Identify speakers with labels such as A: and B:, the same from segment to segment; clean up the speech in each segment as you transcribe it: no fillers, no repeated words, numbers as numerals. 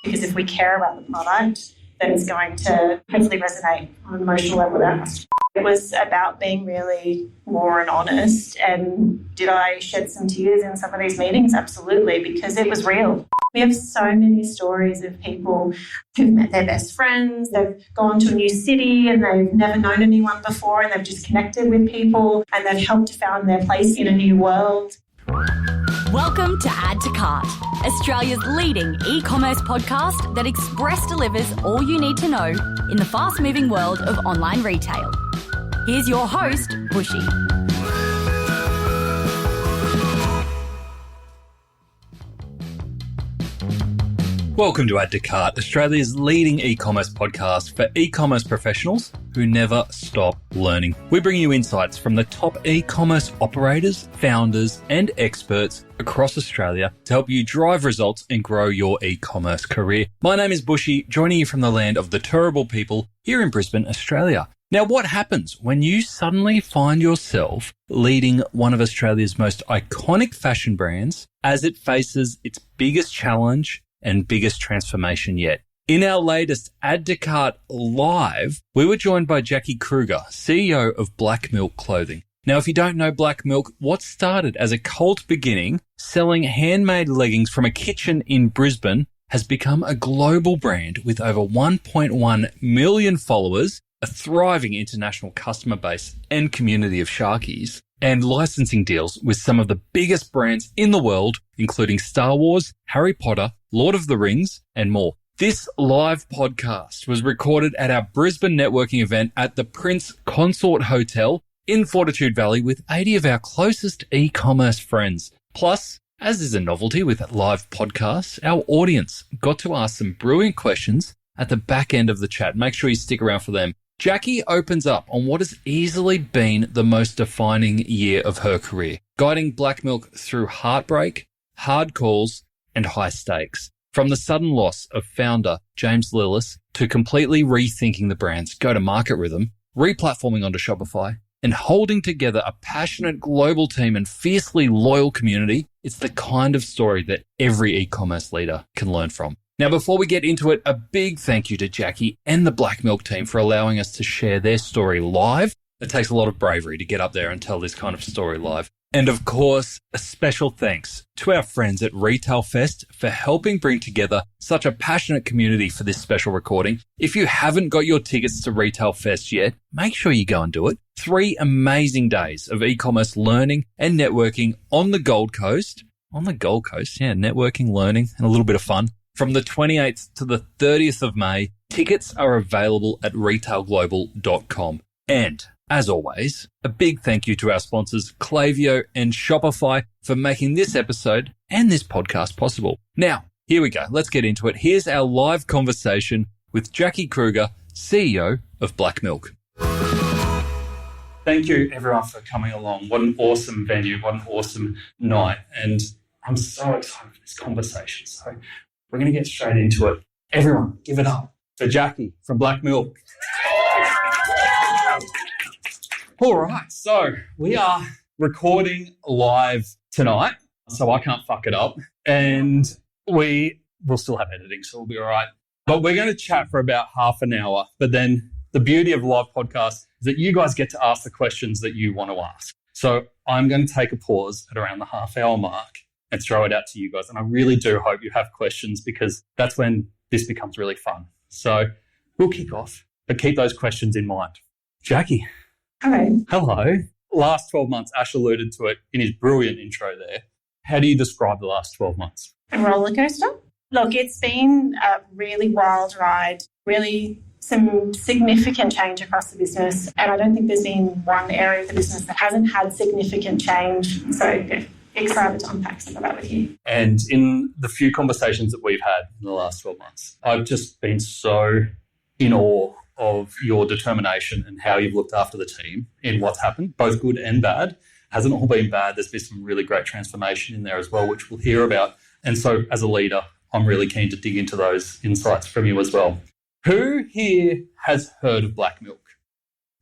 A: Because if we care about the product, then it's going to hopefully resonate on an emotional level with our customer. It was about being really raw and honest. And did I shed some tears in some of these meetings? Absolutely, because it was real. We have so many stories of people who've met their best friends, they've gone to a new city and they've never known anyone before and they've just connected with people and they've helped found their place in a new world.
B: Welcome to Add to Cart, Australia's leading e-commerce podcast that express delivers all you need to know in the fast-moving world of online retail. Here's your host, Bushy.
C: Welcome to Add to Cart, Australia's leading e-commerce podcast for e-commerce professionals who never stop learning. We bring you insights from the top e-commerce operators, founders, and experts across Australia to help you drive results and grow your e-commerce career. My name is Bushy, joining you from the land of the Turrbal people here in Brisbane, Australia. Now, what happens when you suddenly find yourself leading one of Australia's most iconic fashion brands as it faces its biggest challenge and biggest transformation yet? In our latest Add to Cart Live, we were joined by Jackie Kruger, CEO of BlackMilk Clothing. Now, if you don't know BlackMilk, what started as a cult beginning selling handmade leggings from a kitchen in Brisbane has become a global brand with over 1.1 million followers, a thriving international customer base and community of Sharkies, and licensing deals with some of the biggest brands in the world, including Star Wars, Harry Potter, Lord of the Rings, and more. This live podcast was recorded at our Brisbane networking event at the Prince Consort Hotel in Fortitude Valley with 80 of our closest e-commerce friends. Plus, as is a novelty with live podcasts, our audience got to ask some brilliant questions at the back end of the chat. Make sure you stick around for them. Jackie opens up on what has easily been the most defining year of her career, guiding BlackMilk through heartbreak, hard calls, and high stakes. From the sudden loss of founder James Lillis to completely rethinking the brand's go-to-market rhythm, replatforming onto Shopify, and holding together a passionate global team and fiercely loyal community, it's the kind of story that every e-commerce leader can learn from. Now, before we get into it, a big thank you to Jackie and the BlackMilk team for allowing us to share their story live. It takes a lot of bravery to get up there and tell this kind of story live. And of course, a special thanks to our friends at Retail Fest for helping bring together such a passionate community for this special recording. If you haven't got your tickets to Retail Fest yet, make sure you go and do it. 3 amazing days of e-commerce learning and networking on the Gold Coast. On the Gold Coast, yeah, networking, learning, and a little bit of fun. From the 28th to the 30th of May, tickets are available at retailglobal.com. And as always, a big thank you to our sponsors, Klaviyo and Shopify, for making this episode and this podcast possible. Now, here we go. Let's get into it. Here's our live conversation with Jackie Kruger, CEO of BlackMilk. Thank you, everyone, for coming along. What an awesome venue. What an awesome night. And I'm so excited for this conversation. So we're going to get straight into it. Everyone, give it up for Jackie from BlackMilk. All right, so we are recording live tonight, so I can't fuck it up. And we will still have editing, so we'll be all right. But we're going to chat for about half an hour. But then the beauty of live podcasts is that you guys get to ask the questions that you want to ask. So I'm going to take a pause at around the half-hour mark and throw it out to you guys. And I really do hope you have questions because that's when this becomes really fun. So we'll kick off, but keep those questions in mind. Jackie. Hello. Last 12 months, Ash alluded to it in his brilliant intro there. How do you describe the last 12 months?
A: A roller coaster. Look, it's been a really wild ride, really some significant change across the business. And I don't think there's been one area of the business that hasn't had significant change. So yeah, excited to unpack some of that with you.
C: And in the few conversations that we've had in the last 12 months, I've just been so in awe of your determination and how you've looked after the team in what's happened, both good and bad. Hasn't all been bad. There's been some really great transformation in there as well, which we'll hear about. And so as a leader, I'm really keen to dig into those insights from you as well. Who here has heard of BlackMilk?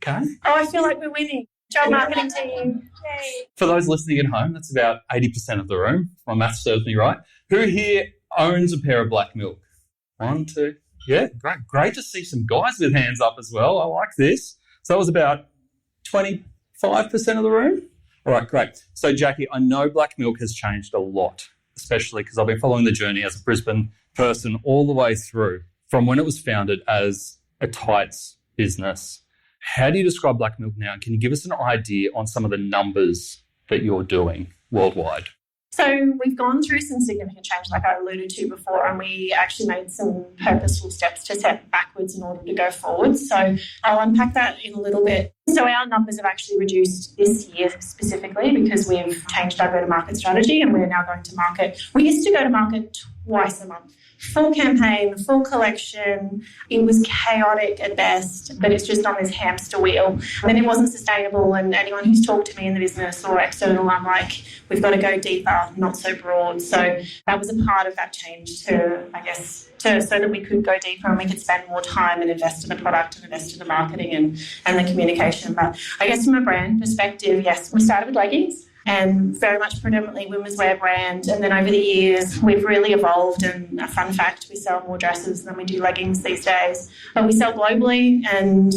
C: Okay.
A: Oh, I feel like we're winning. Job marketing team. Yay.
C: For those listening at home, that's about 80% of the room. If my math serves me right. Who here owns a pair of BlackMilk? 1, 2. Yeah, great. Great to see some guys with hands up as well. I like this. So that was about 25% of the room. All right, great. So, Jackie, I know BlackMilk has changed a lot, especially because I've been following the journey as a Brisbane person all the way through from when it was founded as a tights business. How do you describe BlackMilk now? Can you give us an idea on some of the numbers that you're doing worldwide?
A: So we've gone through some significant change, like I alluded to before, and we actually made some purposeful steps to step backwards in order to go forward. So I'll unpack that in a little bit. So our numbers have actually reduced this year specifically because we've changed our go-to-market strategy and we're now going to market. We used to go to market twice a month. Full campaign, full collection. It was chaotic at best, but it's just on this hamster wheel. And it wasn't sustainable. And anyone who's talked to me in the business or external, I'm like, we've got to go deeper, not so broad. So that was a part of that change so that we could go deeper and we could spend more time and invest in the product and invest in the marketing and the communication. But I guess from a brand perspective, yes, we started with leggings. And very much predominantly women's wear brand. And then over the years, we've really evolved. And a fun fact, we sell more dresses than we do leggings these days. But we sell globally and,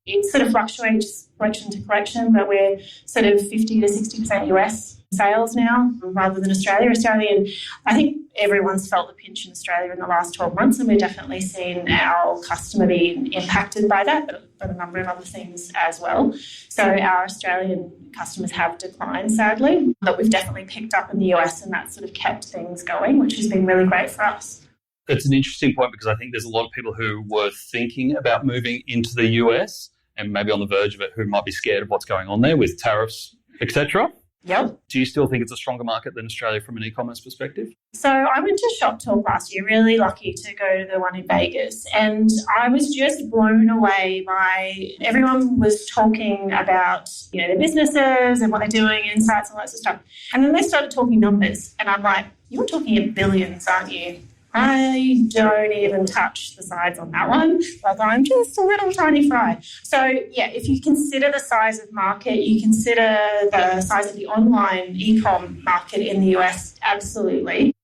A: it sort of fluctuates collection to collection, but we're sort of 50 to 60% US sales now rather than Australia. And I think everyone's felt the pinch in Australia in the last 12 months, and we've definitely seen our customer be impacted by that, but a number of other things as well. So our Australian customers have declined, sadly, but we've definitely picked up in the US, and that's sort of kept things going, which has been really great for us.
C: It's an interesting point because I think there's a lot of people who were thinking about moving into the US and maybe on the verge of it who might be scared of what's going on there with tariffs, etc.
A: Yep.
C: Do you still think it's a stronger market than Australia from an e-commerce perspective?
A: So I went to Shop Talk last year, really lucky to go to the one in Vegas, and I was just blown away by everyone was talking about, their businesses and what they're doing, insights and all that sort of stuff. And then they started talking numbers, and I'm like, you're talking in billions, aren't you? I don't even touch the sides on that one. Like, I'm just a little tiny fry. So, if you consider the size of market, you consider the size of the online e-com market in the US, absolutely.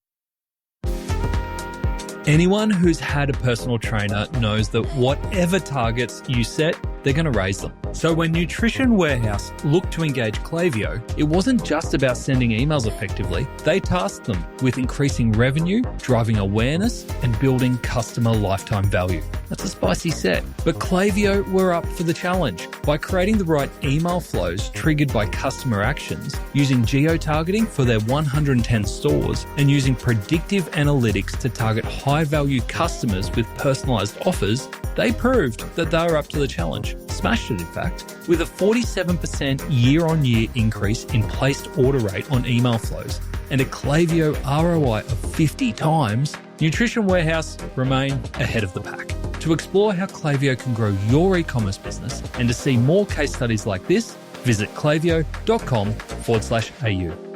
C: Anyone who's had a personal trainer knows that whatever targets you set, they're going to raise them. So when Nutrition Warehouse looked to engage Klaviyo, it wasn't just about sending emails effectively. They tasked them with increasing revenue, driving awareness, and building customer lifetime value. That's a spicy set. But Klaviyo were up for the challenge. By creating the right email flows triggered by customer actions, using geo-targeting for their 110 stores, and using predictive analytics to target high-value customers with personalised offers, they proved that they were up to the challenge. Smashed it, in fact, with a 47% year-on-year increase in placed order rate on email flows and a Klaviyo ROI of 50 times, Nutrition Warehouse remain ahead of the pack. To explore how Klaviyo can grow your e-commerce business and to see more case studies like this, visit klaviyo.com/au.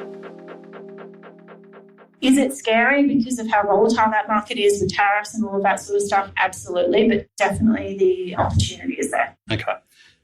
A: Is it scary because of how volatile that market is with tariffs and all of that sort of stuff? Absolutely, but definitely the opportunity is there.
C: Okay.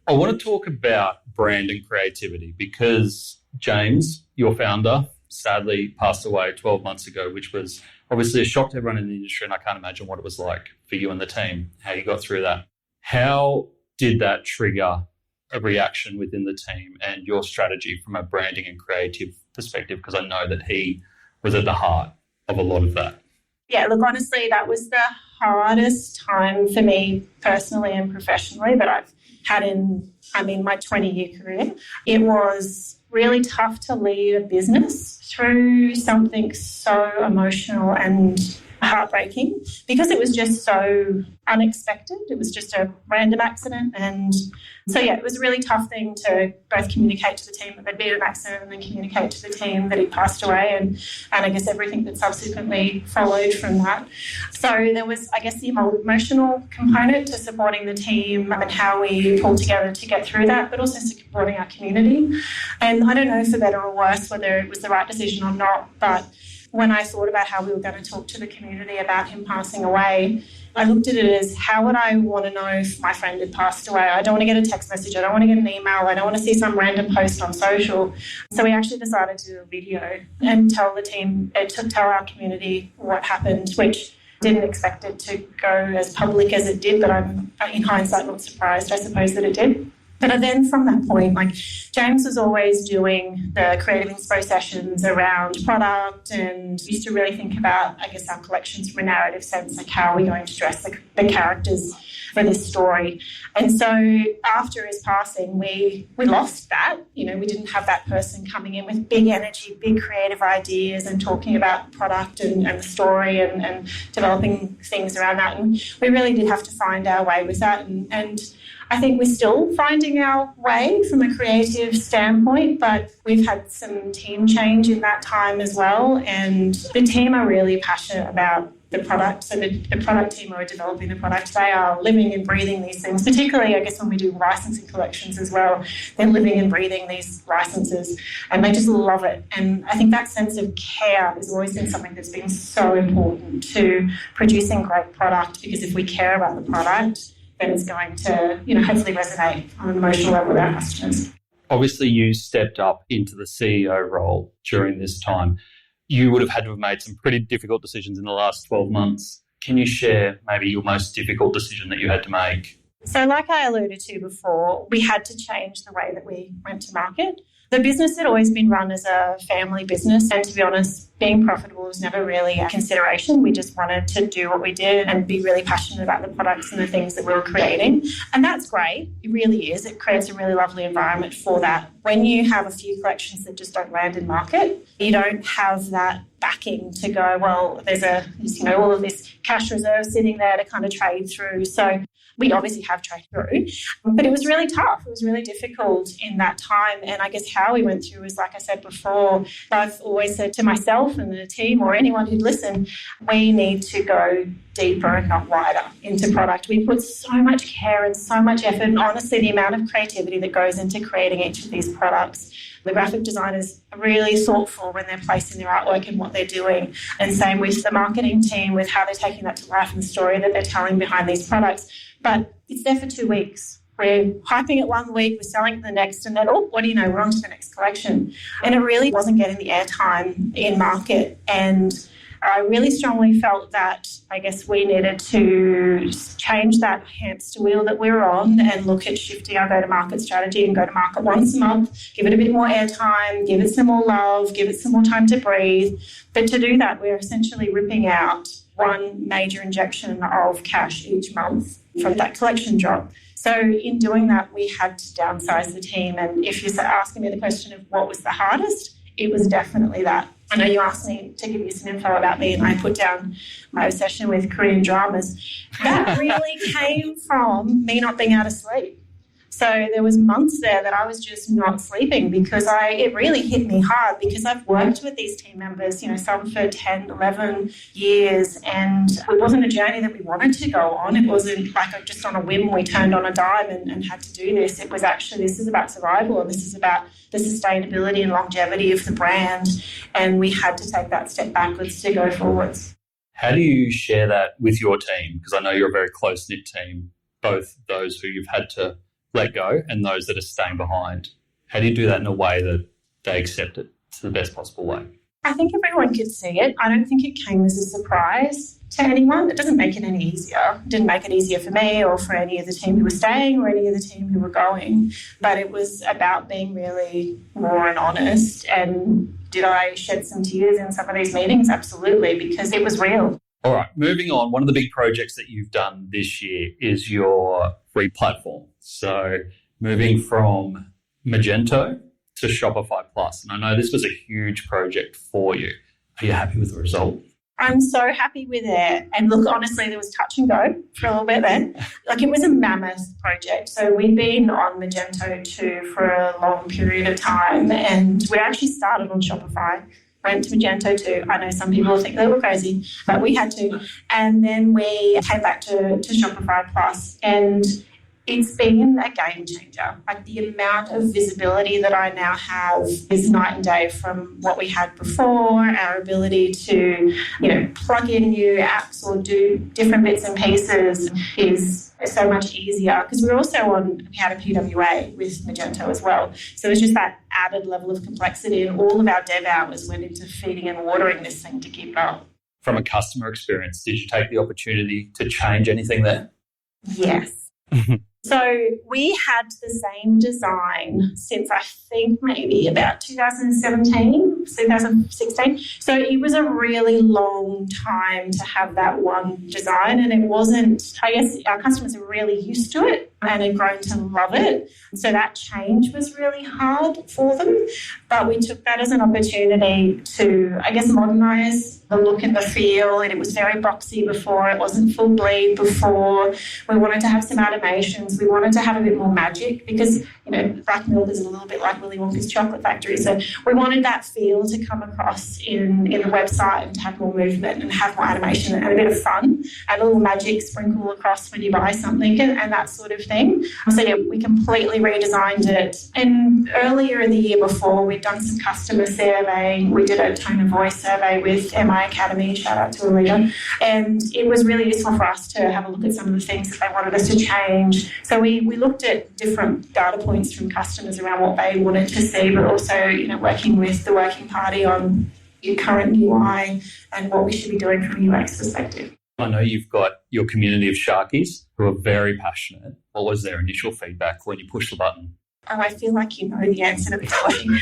C: I want to talk about brand and creativity because James, your founder, sadly passed away 12 months ago, which was obviously a shock to everyone in the industry, and I can't imagine what it was like for you and the team, how you got through that. How did that trigger a reaction within the team and your strategy from a branding and creative perspective? Because I know that he was at the heart of a lot of that.
A: Yeah, look, honestly, that was the hardest time for me personally and professionally that I've had in, my 20-year career. It was really tough to lead a business through something so emotional and heartbreaking because it was just so unexpected. It was just a random accident. And so, it was a really tough thing to both communicate to the team that there'd been an accident and then communicate to the team that he passed away and I guess everything that subsequently followed from that. So there was, I guess, the emotional component to supporting the team and how we pulled together to get through that, but also supporting our community. And I don't know for better or worse whether it was the right decision or not, but when I thought about how we were going to talk to the community about him passing away, I looked at it as how would I want to know if my friend had passed away? I don't want to get a text message. I don't want to get an email. I don't want to see some random post on social. So we actually decided to do a video and tell the team, to tell our community what happened, which Didn't expect it to go as public as it did, but I'm, in hindsight, not surprised, I suppose, that it did. But then from that point, James was always doing the creative inspo sessions around product and used to really think about, our collections from a narrative sense, how are we going to dress the characters for this story. And so after his passing, we lost that. We didn't have that person coming in with big energy, big creative ideas and talking about product and the story and developing things around that. And we really did have to find our way with that. And I think we're still finding our way from a creative standpoint, but we've had some team change in that time as well. And the team are really passionate about the product. So the product team who are developing the product, they are living and breathing these things, particularly, when we do licensing collections as well. They're living and breathing these licenses and they just love it. And I think that sense of care has always been something that's been so important to producing great product, because if we care about the product, then it's going to, hopefully resonate on an emotional level with our customers.
C: Obviously, you stepped up into the CEO role during this time. You would have had to have made some pretty difficult decisions in the last 12 months. Can you share maybe your most difficult decision that you had to make?
A: So like I alluded to before, we had to change the way that we went to market. The business had always been run as a family business, and to be honest, being profitable was never really a consideration. We just wanted to do what we did and be really passionate about the products and the things that we were creating. And that's great. It really is. It creates a really lovely environment for that. When you have a few collections that just don't land in market, you don't have that backing to go, well, there's all of this cash reserve sitting there to kind of trade through. So we obviously have traded through, but it was really tough. It was really difficult in that time. And I guess how we went through is, like I said before, I've always said to myself and the team or anyone who'd listen, we need to go deeper and not wider into product. We put so much care and so much effort, and honestly, the amount of creativity that goes into creating each of these products. The graphic designers are really thoughtful when they're placing their artwork and what they're doing. And same with the marketing team, with how they're taking that to life and the story that they're telling behind these products. But it's there for 2 weeks. We're hyping it 1 week, we're selling it the next, and then, what do you know, we're on to the next collection. And it really wasn't getting the airtime in market. And I really strongly felt that, we needed to change that hamster wheel that we were on and look at shifting our go-to-market strategy and go to market once a month, give it a bit more airtime, give it some more love, give it some more time to breathe. But to do that, we're essentially ripping out one major injection of cash each month from that collection drop. So in doing that, we had to downsize the team. And if you're asking me the question of what was the hardest, it was definitely that. I know you asked me to give you some info about me, and I put down my obsession with Korean dramas. That really came from me not being able to sleep. So there was months there that I was just not sleeping because it really hit me hard, because I've worked with these team members, some for 10, 11 years, and it wasn't a journey that we wanted to go on. It wasn't like just on a whim we turned on a dime and had to do this. It was actually, this is about survival, and this is about the sustainability and longevity of the brand, and we had to take that step backwards to go forwards.
C: How do you share that with your team? Because I know you're a very close-knit team, both those who you've had to let go and those that are staying behind. How do you do that in a way that they accept it to the best possible way?
A: I think everyone could see it. I don't think it came as a surprise to anyone. It doesn't make it any easier. It didn't make it easier for me or for any of the team who were staying or any of the team who were going. But it was about being really raw and honest. And did I shed some tears in some of these meetings? Absolutely, because it was real.
C: All right, moving on. One of the big projects that you've done this year is your re-platform. So moving from Magento to Shopify Plus. And I know this was a huge project for you. Are you happy with the result?
A: I'm so happy with it. And look, honestly, there was touch and go for a little bit then. It was a mammoth project. So we'd been on Magento 2 for a long period of time, and we actually started on Shopify. Went to Magento 2. I know some people think they were crazy, but we had to. And then we came back to Shopify Plus, and it's been a game changer. The amount of visibility that I now have is night and day from what we had before. Our ability to, plug in new apps or do different bits and pieces is so much easier, because we had a PWA with Magento as well. So it's just that added level of complexity, and all of our dev hours went into feeding and watering this thing to keep it up.
C: From a customer experience, did you take the opportunity to change anything there?
A: Yes. So we had the same design since I think maybe about 2017, 2016. So it was a really long time to have that one design, and it wasn't, I guess our customers are really used to it and had grown to love it. So that change was really hard for them. But we took that as an opportunity to, I guess, modernise the look and the feel. And it was very boxy before. It wasn't full bleed before. We wanted to have some animations. We wanted to have a bit more magic because, BlackMilk is a little bit like Willy Wonka's chocolate factory. So we wanted that feel to come across in the website and to have more movement and have more animation and a bit of fun and a little magic sprinkle across when you buy something and that sort of thing. So, yeah, we completely redesigned it. And earlier in the year before, we'd done some customer surveying. We did a tone of voice survey with MI Academy, shout out to Alita. And it was really useful for us to have a look at some of the things that they wanted us to change. So we looked at different data points from customers around what they wanted to see, but also, working with the working party on your current UI and what we should be doing from a UX perspective.
C: I know you've got your community of Sharkies who are very passionate. What was their initial feedback when you pushed the button?
A: Oh, I feel like you know the answer to this question.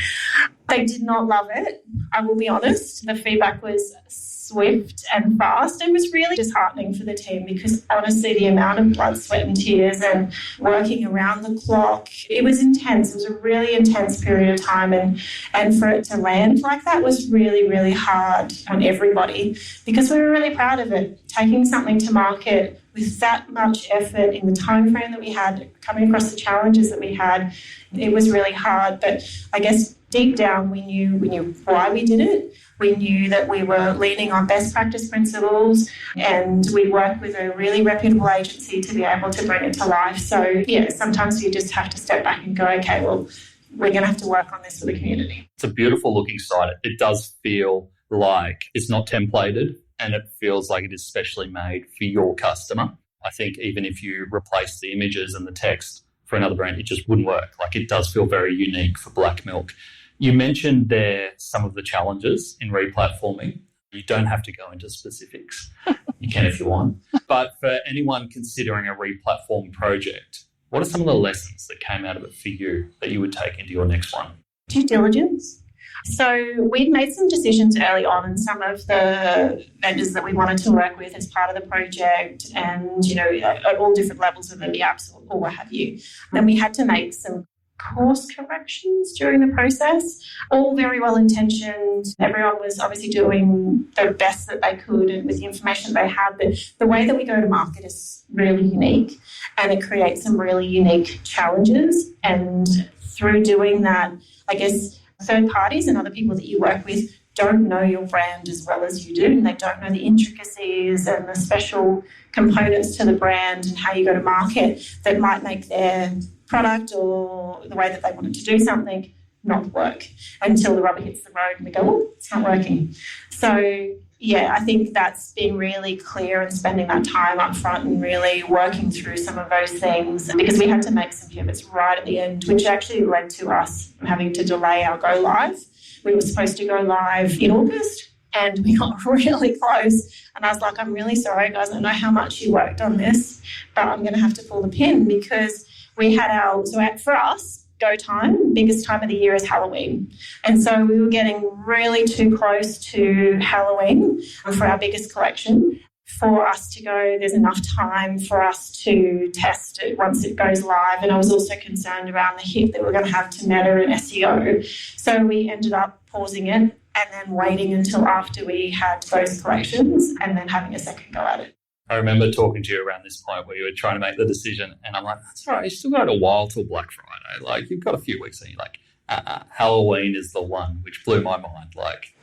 A: They did not love it, I will be honest. The feedback was swift and fast and was really disheartening for the team because honestly the amount of blood, sweat and tears and working around the clock, it was intense. It was a really intense period of time and for it to land like that was really, really hard on everybody because we were really proud of it. Taking something to market with that much effort in the time frame that we had, coming across the challenges that we had, it was really hard. But I guess deep down we knew why we did it. We knew that we were leaning on best practice principles and we worked with a really reputable agency to be able to bring it to life. So, yeah, sometimes you just have to step back and go, okay, well, we're going to have to work on this for the community.
C: It's a beautiful looking site. It does feel like it's not templated and it feels like it is specially made for your customer. I think even if you replace the images and the text for another brand, it just wouldn't work. Like it does feel very unique for BlackMilk. You mentioned there some of the challenges in replatforming. You don't have to go into specifics. You can if you want. But for anyone considering a replatform project, what are some of the lessons that came out of it for you that you would take into your next one?
A: Due diligence. So we'd made some decisions early on in some of the vendors that we wanted to work with as part of the project and, at all different levels of the apps or what have you. And we had to make some course corrections during the process, all very well intentioned. Everyone was obviously doing the best that they could and with the information they had, but the way that we go to market is really unique and it creates some really unique challenges. And through doing that, I guess third parties and other people that you work with don't know your brand as well as you do, and they don't know the intricacies and the special components to the brand and how you go to market that might make their product or the way that they wanted to do something not work until the rubber hits the road and we go, oh, it's not working. So, yeah, I think that's being really clear and spending that time up front and really working through some of those things because we had to make some pivots right at the end, which actually led to us having to delay our go live. We were supposed to go live in August and we got really close. And I was like, I'm really sorry, guys. I know how much you worked on this, but I'm going to have to pull the pin because we had for us, go time, biggest time of the year is Halloween. And so we were getting really too close to Halloween for our biggest collection for us to go, there's enough time for us to test it once it goes live. And I was also concerned around the hit that we're going to have to Meta and SEO. So we ended up pausing it and then waiting until after we had those collections and then having a second go at it.
C: I remember talking to you around this point where you were trying to make the decision and I'm like, that's all right, you still got a while till Black Friday. Like, you've got a few weeks and you're like, Halloween is the one, which blew my mind. Like,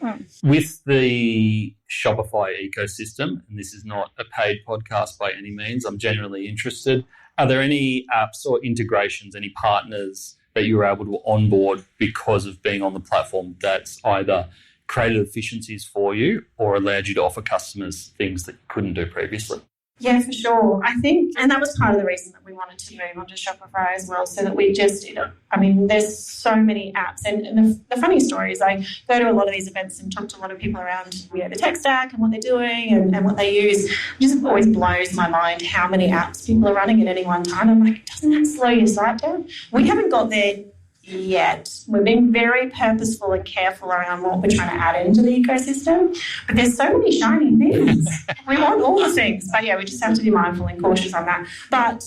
C: with the Shopify ecosystem, and this is not a paid podcast by any means, I'm genuinely interested. Are there any apps or integrations, any partners that you were able to onboard because of being on the platform that's either created efficiencies for you or allowed you to offer customers things that you couldn't do previously?
A: Yeah, for sure. I think, and that was part of the reason that we wanted to move on to Shopify as well, so that we just, there's so many apps. And the funny story is I go to a lot of these events and talk to a lot of people around the tech stack and what they're doing and what they use. It just always blows my mind how many apps people are running at any one time. I'm like, doesn't that slow your site down? We haven't got there yet. We're being very purposeful and careful around what we're trying to add into the ecosystem, but there's so many shiny things. We want all the things, but we just have to be mindful and cautious on that. But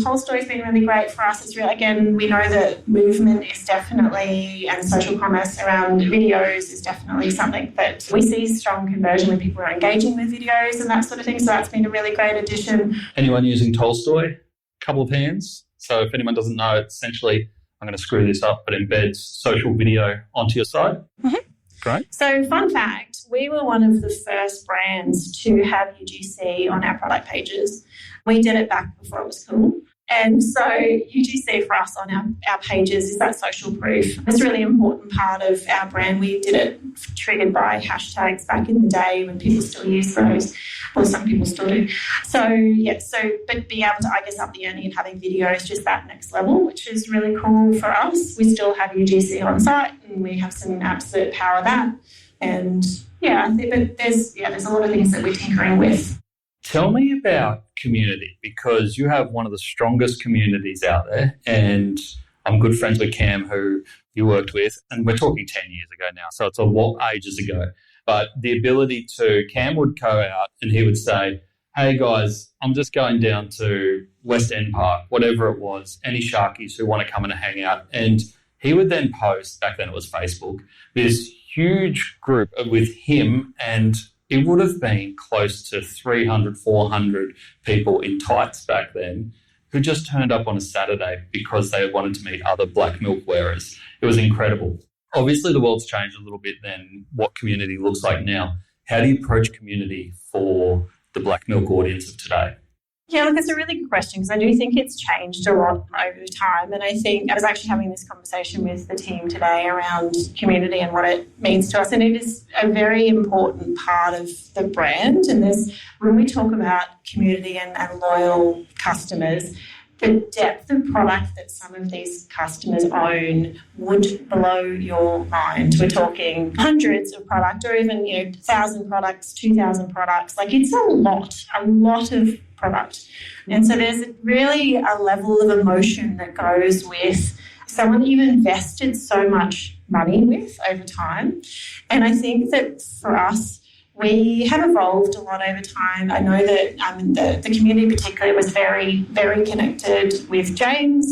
A: Tolstoy's been really great for us. It's really, again, we know that movement is definitely, and social commerce around videos is definitely something that we see strong conversion when people are engaging with videos and that sort of thing. So that's been a really great addition.
C: Anyone using Tolstoy? Couple of hands. So if anyone doesn't know, it's essentially, I'm going to screw this up, but embeds social video onto your site.
A: Mm-hmm.
C: Great.
A: So fun fact, we were one of the first brands to have UGC on our product pages. We did it back before it was cool. And so UGC for us on our pages is that social proof. It's a really important part of our brand. We did it triggered by hashtags back in the day when people still use those, or some people still do. But being able to, up the ante and having video is just that next level, which is really cool for us. We still have UGC on site and we have some apps that power that. And I think there's a lot of things that we're tinkering with.
C: Tell me about community, because you have one of the strongest communities out there, and I'm good friends with Cam, who you worked with, and we're talking 10 years ago now, so it's a lot ages ago. But the ability Cam would go out and he would say, hey guys, I'm just going down to West End Park, whatever it was, any Sharkies who want to come and hang out. And he would then post, back then it was Facebook, this huge group with him, and it would have been close to 300, 400 people in tights back then who just turned up on a Saturday because they wanted to meet other Black Milk wearers. It was incredible. Obviously, the world's changed a little bit than what community looks like now. How do you approach community for the Black Milk audience of today?
A: Yeah, look, it's a really good question because I do think it's changed a lot over time. And I think I was actually having this conversation with the team today around community and what it means to us. And it is a very important part of the brand. And when we talk about community and loyal customers, the depth of product that some of these customers own would blow your mind. We're talking hundreds of product, or even 1,000 products, 2,000 products. Like, it's a lot of product. And so there's really a level of emotion that goes with someone that you've invested so much money with over time. And I think that for us, we have evolved a lot over time. I know that the community particularly was very, very connected with James,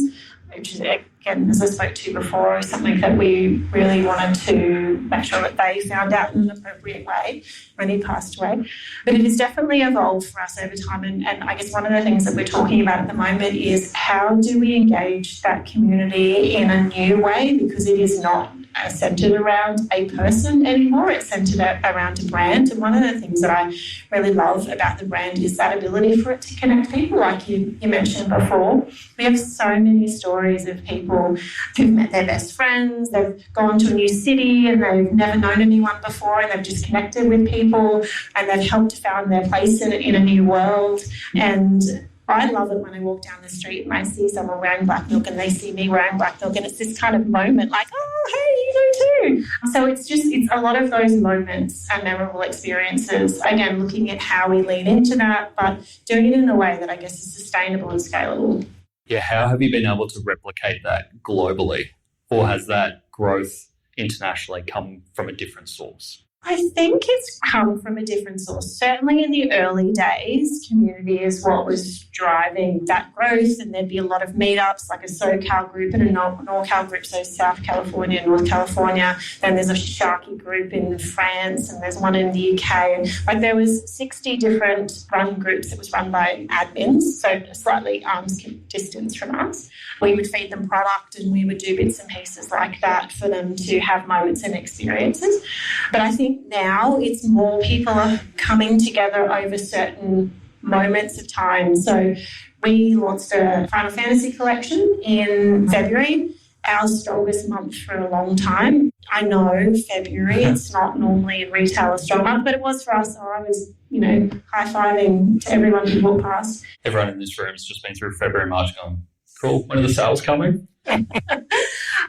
A: which is, again, as I spoke to before, is something that we really wanted to make sure that they found out in an appropriate way when he passed away. But it has definitely evolved for us over time. And I guess one of the things that we're talking about at the moment is how do we engage that community in a new way, because it is not centred around a person anymore. It's centred around a brand. And one of the things that I really love about the brand is that ability for it to connect people, like you mentioned before. We have so many stories of people who've met their best friends, they've gone to a new city and they've never known anyone before, and they've just connected with people and they've helped found their place in a new world. And I love it when I walk down the street and I see someone wearing Black Milk and they see me wearing Black Milk, and it's this kind of moment like, oh, hey, you know too. So it's a lot of those moments and memorable experiences, again, looking at how we lean into that, but doing it in a way that I guess is sustainable and scalable.
C: Yeah, how have you been able to replicate that globally? Or has that growth internationally come from a different source?
A: I think it's come from a different source. Certainly in the early days, community is what was driving that growth, and there'd be a lot of meetups, like a SoCal group and a NorCal group, so South California, North California. Then there's a Sharky group in France, and there's one in the UK. Like, there was 60 different running groups that was run by admins, so slightly arm's distance from us. We would feed them product and we would do bits and pieces like that for them to have moments and experiences. But I think now it's more people are coming together over certain moments of time. So we launched a Final Fantasy collection in February, our strongest month for a long time. I know February, it's not normally in retail a strong month, but it was for us. So I was, high-fiving to everyone who walked past.
C: Everyone in this room has just been through February, March going, cool, when are the sales coming?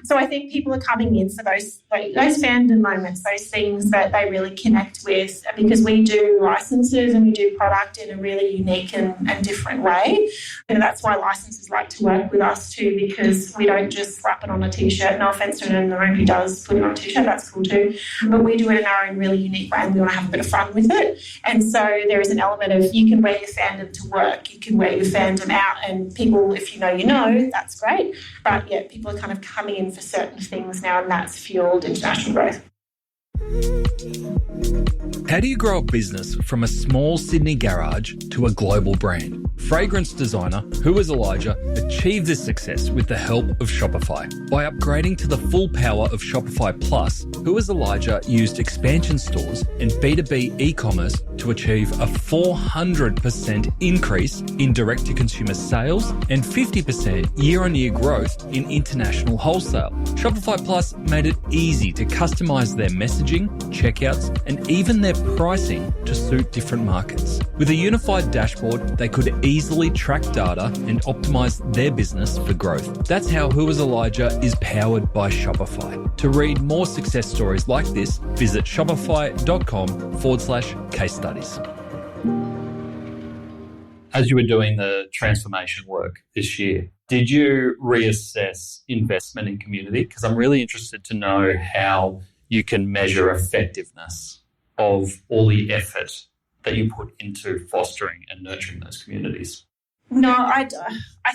A: So I think people are coming in for those fandom moments, those things that they really connect with, because we do licenses and we do product in a really unique and different way. And that's why licenses like to work with us too, because we don't just slap it on a T-shirt. No offence to anyone in the room who does put it on a T-shirt, that's cool too. But we do it in our own really unique way and we want to have a bit of fun with it. And so there is an element of you can wear your fandom to work, you can wear your fandom out, and people, if you know, that's great. But yeah, people are kind of coming in for certain things now, and that's fueled international growth.
C: How do you grow a business from a small Sydney garage to a global brand? Fragrance designer Who Is Elijah achieved this success with the help of Shopify. By upgrading to the full power of Shopify Plus, Who Is Elijah used expansion stores and B2B e-commerce to achieve a 400% increase in direct-to-consumer sales and 50% year-on-year growth in international wholesale. Shopify Plus made it easy to customize their messaging, checkouts, and even their pricing to suit different markets. With a unified dashboard, they could easily track data and optimize their business for growth. That's how Who Is Elijah is powered by Shopify. To read more success stories like this, visit shopify.com/case studies. As you were doing the transformation work this year, did you reassess investment in community? Because I'm really interested to know how you can measure effectiveness of all the effort that you put into fostering and nurturing those communities.
A: No, I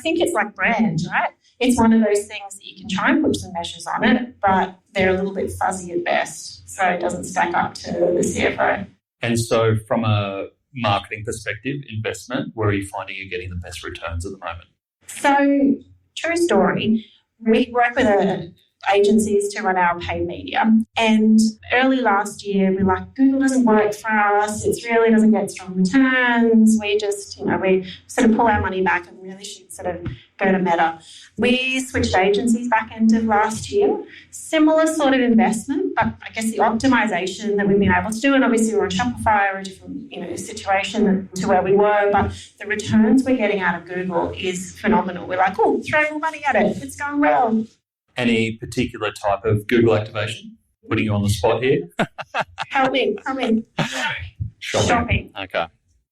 A: think it's like brand, right? It's one of those things that you can try and put some measures on it, but they're a little bit fuzzy at best, so it doesn't stack up to the CFO.
C: And so from a marketing perspective, investment, where are you finding you're getting the best returns at the moment?
A: So, true story, we work with agencies to run our paid media. And early last year, we're like, Google doesn't work for us. It really doesn't get strong returns. We just, we sort of pull our money back and really should sort of go to Meta. We switched agencies back end of last year. Similar sort of investment, but I guess the optimization that we've been able to do, and obviously we're on Shopify or a different, situation to where we were, but the returns we're getting out of Google is phenomenal. We're like, throw more money at it. It's going well.
C: Any particular type of Google activation? Putting you on the spot here.
A: Help me. Shopping.
C: Okay.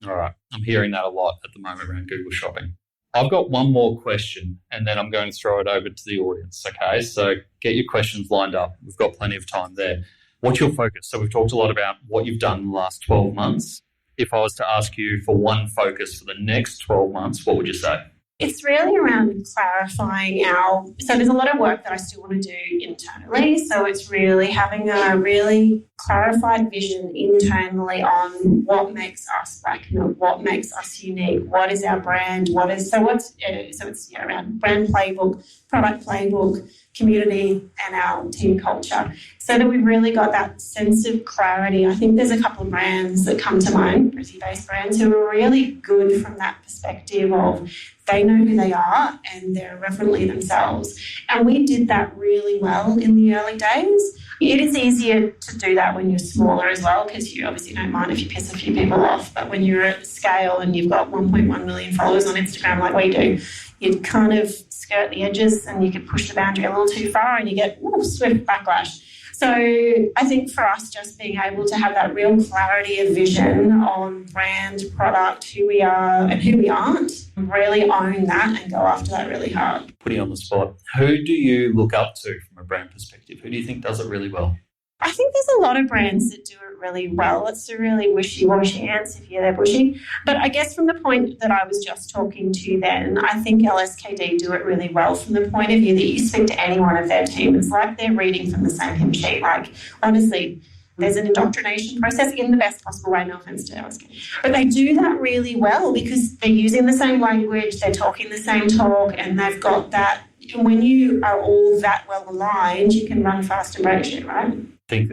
C: All right. I'm hearing that a lot at the moment around Google Shopping. I've got one more question and then I'm going to throw it over to the audience. Okay. So get your questions lined up. We've got plenty of time there. What's your focus? So we've talked a lot about what you've done in the last 12 months. If I was to ask you for one focus for the next 12 months, what would you say?
A: It's really around clarifying so there's a lot of work that I still want to do internally. So it's really having a really clarified vision internally on what makes us BlackMilk, what makes us unique, what is our brand, it's around brand playbook, product playbook, community and our team culture, so that we've really got that sense of clarity. I think there's a couple of brands that come to mind, Brisbane-based brands, who are really good from that perspective of they know who they are and they're reverently themselves. And we did that really well in the early days. It is easier to do that when you're smaller as well, because you obviously don't mind if you piss a few people off. But when you're at scale and you've got 1.1 million followers on Instagram like we do, you kind of skirt the edges and you could push the boundary a little too far and you get swift backlash. So I think for us, just being able to have that real clarity of vision on brand, product, who we are and who we aren't, really own that and go after that really hard.
C: Putting you on the spot, who do you look up to from a brand perspective? Who do you think does it really well?
A: I think there's a lot of brands that do it really well. It's a really wishy-washy answer if they're bushy. But I guess from the point that I was just talking to then, I think LSKD do it really well from the point of view that you speak to any one of their team. It's like they're reading from the same hymn sheet. Like, honestly, there's an indoctrination process in the best possible way, no offence to LSKD. But they do that really well because they're using the same language, they're talking the same talk, and they've got that. And when you are all that well aligned, you can run fast and break shit, right?
C: I think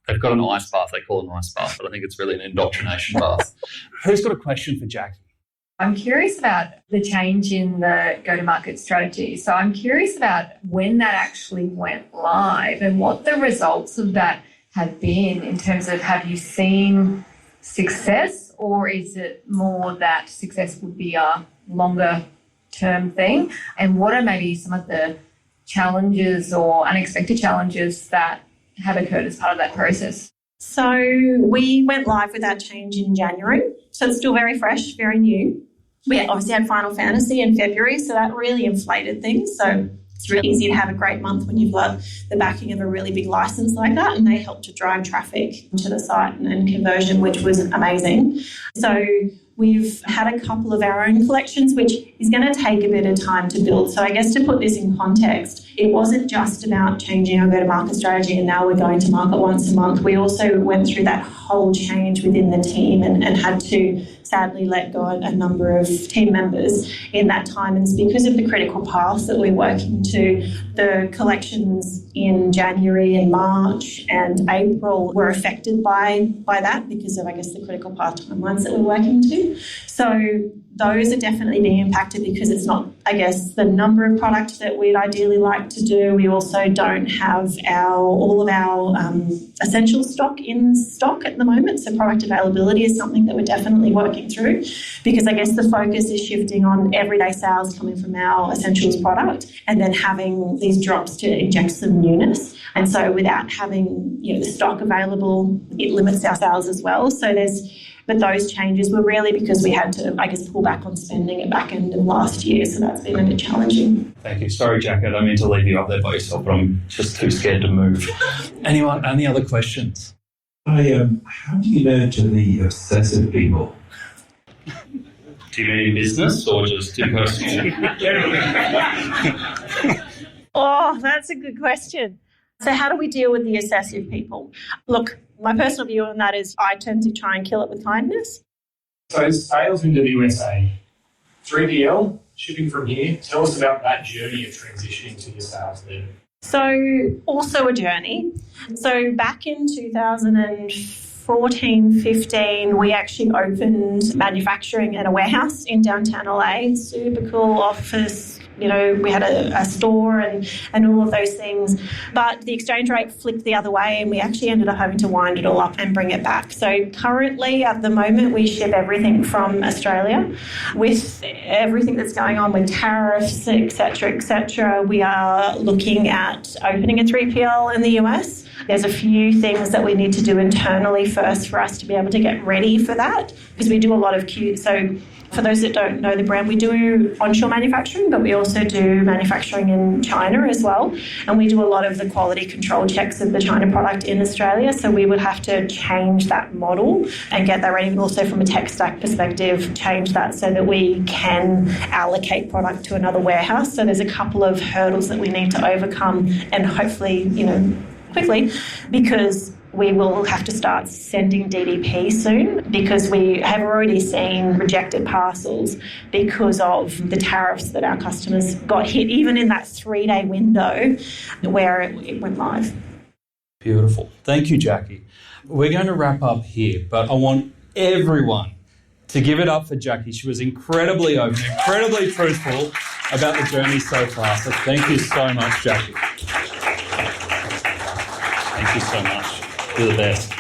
C: they've got an ice bath, they call it an ice bath, but I think it's really an indoctrination bath. Who's got a question for Jackie?
D: I'm curious about the change in the go-to-market strategy. So I'm curious about when that actually went live and what the results of that have been in terms of, have you seen success, or is it more that success would be a longer term thing? And what are maybe some of the challenges or unexpected challenges that have occurred as part of that process?
A: So we went live with that change in January. So it's still very fresh, very new. We obviously had Final Fantasy in February, so that really inflated things. So it's really easy to have a great month when you've got the backing of a really big license like that, and they help to drive traffic to the site and conversion, which was amazing. So we've had a couple of our own collections, which is going to take a bit of time to build. So I guess to put this in context, it wasn't just about changing our go-to-market strategy and now we're going to market once a month. We also went through that whole change within the team and had to sadly let go a number of team members in that time. And it's because of the critical path that we're working to. The collections in January and March and April were affected by that because of, I guess, the critical path timelines that we're working to. So those are definitely being impacted because it's not, I guess, the number of products that we'd ideally like to do. We also don't have all of our essential stock in stock at the moment. So product availability is something that we're definitely working through because I guess the focus is shifting on everyday sales coming from our essentials product and then having these drops to inject some newness. And so without having, the stock available, it limits our sales as well. So but those changes were really because we had to, I guess, pull back on spending at back end of last year. So that's been a bit challenging.
C: Thank you. Sorry, Jack, I don't mean to leave you up there by yourself, but I'm just too scared to move. Anyone? Any other questions?
E: How do you nurture the obsessive people?
C: Do you mean in business or just in personal?
A: Oh, that's a good question. So how do we deal with the obsessive people? Look, my personal view on that is I tend to try and kill it with kindness.
F: So sales into the USA, 3PL, shipping from here. Tell us about that journey of transitioning to your sales there.
A: So also a journey. So back in 2014, 15, we actually opened manufacturing at a warehouse in downtown LA. Super cool office. We had a store and all of those things. But the exchange rate flicked the other way and we actually ended up having to wind it all up and bring it back. So currently, at the moment, we ship everything from Australia. With everything that's going on with tariffs, et cetera, we are looking at opening a 3PL in the US. There's a few things that we need to do internally first for us to be able to get ready for that because we do a lot of So for those that don't know the brand, we do onshore manufacturing, but we also do manufacturing in China as well. And we do a lot of the quality control checks of the China product in Australia. So we would have to change that model and get that ready. And also from a tech stack perspective, change that so that we can allocate product to another warehouse. So there's a couple of hurdles that we need to overcome and hopefully, quickly, because we will have to start sending DDP soon because we have already seen rejected parcels because of the tariffs that our customers got hit, even in that 3-day window where it went live.
C: Beautiful. Thank you, Jackie. We're going to wrap up here, but I want everyone to give it up for Jackie. She was incredibly open, incredibly truthful about the journey so far. So thank you so much, Jackie. Thank you so much. You're the best.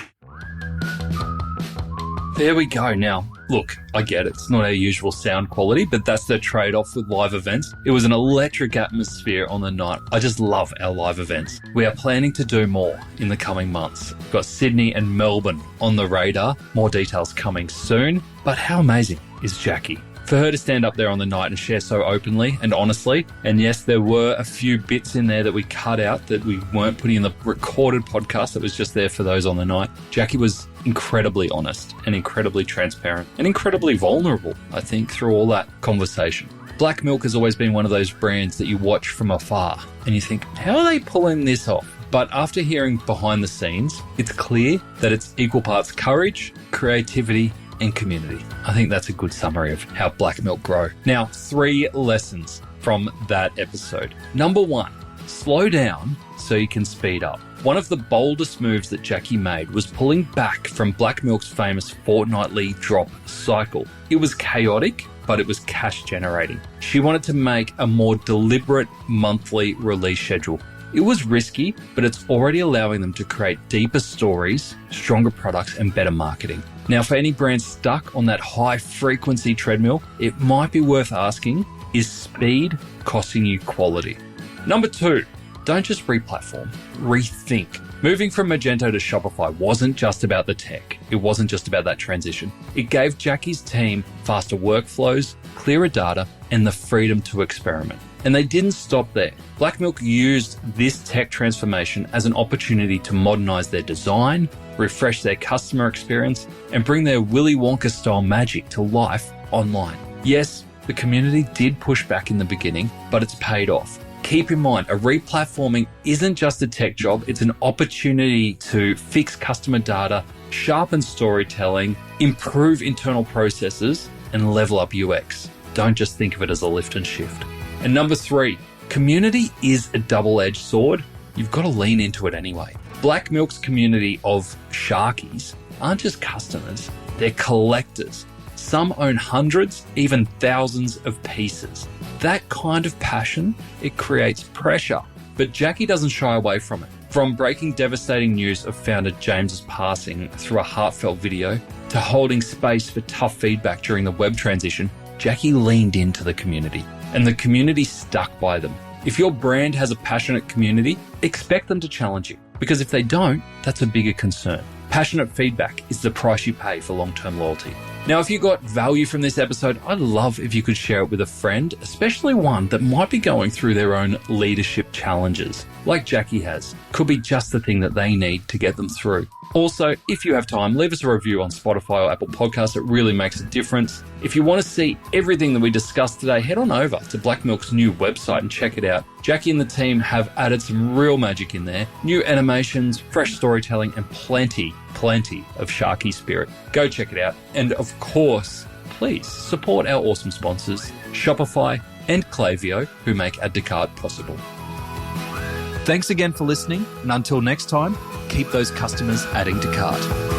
C: There we go. Now, look, I get it. It's not our usual sound quality, but that's the trade-off with live events. It was an electric atmosphere on the night. I just love our live events. We are planning to do more in the coming months. We've got Sydney and Melbourne on the radar. More details coming soon. But how amazing is Jackie? For her to stand up there on the night and share so openly and honestly, and yes, there were a few bits in there that we cut out that we weren't putting in the recorded podcast that was just there for those on the night. Jackie was incredibly honest and incredibly transparent and incredibly vulnerable, I think, through all that conversation. BlackMilk has always been one of those brands that you watch from afar and you think, how are they pulling this off? But after hearing behind the scenes, it's clear that it's equal parts courage, creativity, and community. I think that's a good summary of how BlackMilk grow. Now, 3 lessons from that episode. Number 1, slow down so you can speed up. One of the boldest moves that Jackie made was pulling back from BlackMilk's famous fortnightly drop cycle. It was chaotic, but it was cash generating. She wanted to make a more deliberate monthly release schedule. It was risky, but it's already allowing them to create deeper stories, stronger products, and better marketing. Now, for any brand stuck on that high frequency treadmill, it might be worth asking, is speed costing you quality? Number 2, don't just re-platform, rethink. Moving from Magento to Shopify wasn't just about the tech. It wasn't just about that transition. It gave Jackie's team faster workflows, clearer data, and the freedom to experiment. And they didn't stop there. BlackMilk used this tech transformation as an opportunity to modernize their design, refresh their customer experience, and bring their Willy Wonka style magic to life online. Yes, the community did push back in the beginning, but it's paid off. Keep in mind, a re-platforming isn't just a tech job, it's an opportunity to fix customer data, sharpen storytelling, improve internal processes, and level up UX. Don't just think of it as a lift and shift. And number 3, community is a double-edged sword. You've got to lean into it anyway. BlackMilk's community of Sharkies aren't just customers, they're collectors. Some own hundreds, even thousands of pieces. That kind of passion, it creates pressure. But Jackie doesn't shy away from it. From breaking devastating news of founder James's passing through a heartfelt video to holding space for tough feedback during the web transition, Jackie leaned into the community. And the community stuck by them. If your brand has a passionate community, expect them to challenge you. Because if they don't, that's a bigger concern. Passionate feedback is the price you pay for long-term loyalty. Now, if you got value from this episode, I'd love if you could share it with a friend, especially one that might be going through their own leadership challenges, like Jackie has. Could be just the thing that they need to get them through. Also, if you have time, leave us a review on Spotify or Apple Podcasts. It really makes a difference. If you want to see everything that we discussed today, head on over to BlackMilk's new website and check it out. Jackie and the team have added some real magic in there. New animations, fresh storytelling, and plenty of Sharky spirit. Go check it out. And of course, please support our awesome sponsors, Shopify and Klaviyo, who make Add to Cart possible. Thanks again for listening, and until next time, keep those customers adding to cart.